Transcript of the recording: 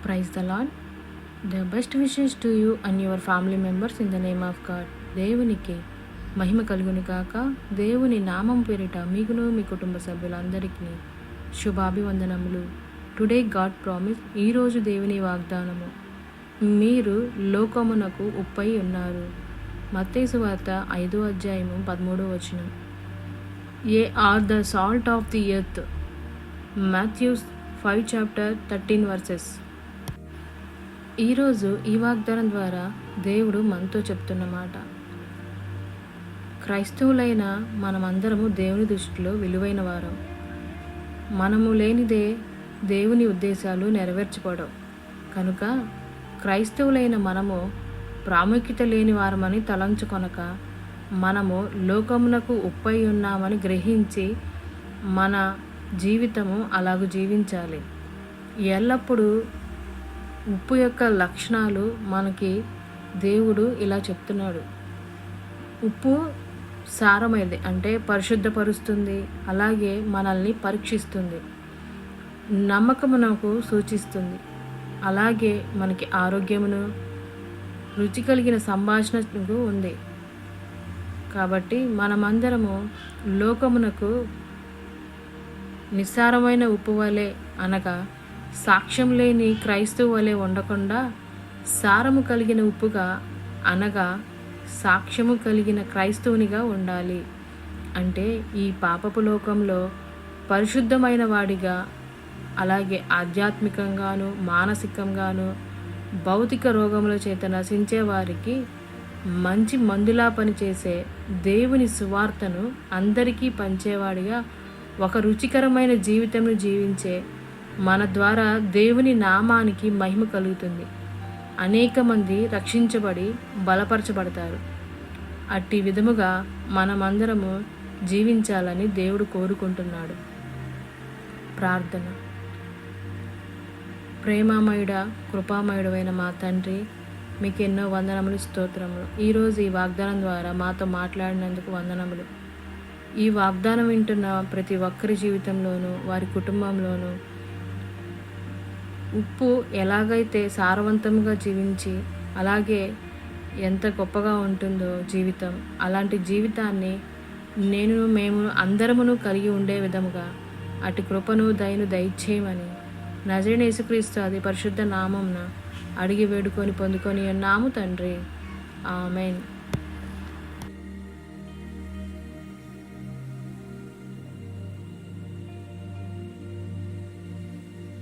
Praise the Lord. The best wishes to you and your family members in the name of God. దేవునికి మహిమ కలుగును కాక. దేవుని నామం పేరిట మీకును మీ కుటుంబ సభ్యులందరికీ శుభాభివందనములు. Today God promise. ఈరోజు దేవుని వాగ్దానము, మీరు లోకమునకు ఉప్పై ఉన్నారు. మత్తయి సువార్త 5వ అధ్యాయము 13వ వచనం. Ye are the salt of the earth. Matthews 5:13 verses. ఈరోజు ఈ వాగ్దానం ద్వారా దేవుడు మనతో చెప్తున్న మాట, క్రైస్తవులైన మనమందరము దేవుని దృష్టిలో విలువైన వారం. మనము లేనిదే దేవుని ఉద్దేశాలు నెరవేర్చబడవు. కనుక క్రైస్తవులైన మనము ప్రాముఖ్యత లేని వారమని తలంచుకొనక, మనము లోకమునకు ఉప్పై ఉన్నామని గ్రహించి మన జీవితము అలాగూ జీవించాలి. ఎల్లప్పుడూ ఉప్పు యొక్క లక్షణాలు మనకి దేవుడు ఇలా చెప్తున్నాడు. ఉప్పు సారమైనది, అంటే పరిశుద్ధపరుస్తుంది, అలాగే మనల్ని పరీక్షిస్తుంది, నమ్మకమునకు సూచిస్తుంది, అలాగే మనకి ఆరోగ్యమును, రుచి కలిగిన సంభాషణకు ఉంది. కాబట్టి మనమందరము లోకమునకు నిస్సారమైన ఉప్పు వలె, అనగా సాక్ష్యం లేని క్రైస్తవు వలె ఉండకుండా సారము కలిగిన ఉప్పుగా, అనగా సాక్ష్యము కలిగిన క్రైస్తవునిగా ఉండాలి. అంటే ఈ పాపపు లోకంలో పరిశుద్ధమైన వాడిగా, అలాగే ఆధ్యాత్మికంగాను మానసికంగాను భౌతిక రోగముల చేత నశించే వారికి మంచి మందులా పనిచేసే దేవుని సువార్తను అందరికీ పంచేవాడిగా, ఒక రుచికరమైన జీవితంను జీవించే మన ద్వారా దేవుని నామానికి మహిమ కలుగుతుంది. అనేక మంది రక్షించబడి బలపరచబడతారు. అట్టి విధముగా మనమందరము జీవించాలని దేవుడు కోరుకుంటున్నాడు. ప్రార్థన. ప్రేమామయుడ, కృపామయుడమైన మా తండ్రి, మీకు ఎన్నో వందనములు, స్తోత్రములు. ఈరోజు ఈ వాగ్దానం ద్వారా మాతో మాట్లాడినందుకు వందనములు. ఈ వాగ్దానం వింటున్న ప్రతి ఒక్కరి జీవితంలోనూ, వారి కుటుంబంలోనూ ఉప్పు ఎలాగైతే సారవంతంగా జీవించి, అలాగే ఎంత గొప్పగా ఉంటుందో జీవితం, అలాంటి జీవితాన్ని మేము అందరమును కలిగి ఉండే విధముగా అటు కృపను దయను దయచేయమని నజరేయుడైన యేసుక్రీస్తు అది పరిశుద్ధ నామమున అడిగి వేడుకొని పొందుకొని ఉన్నాము తండ్రి. ఆమేన్.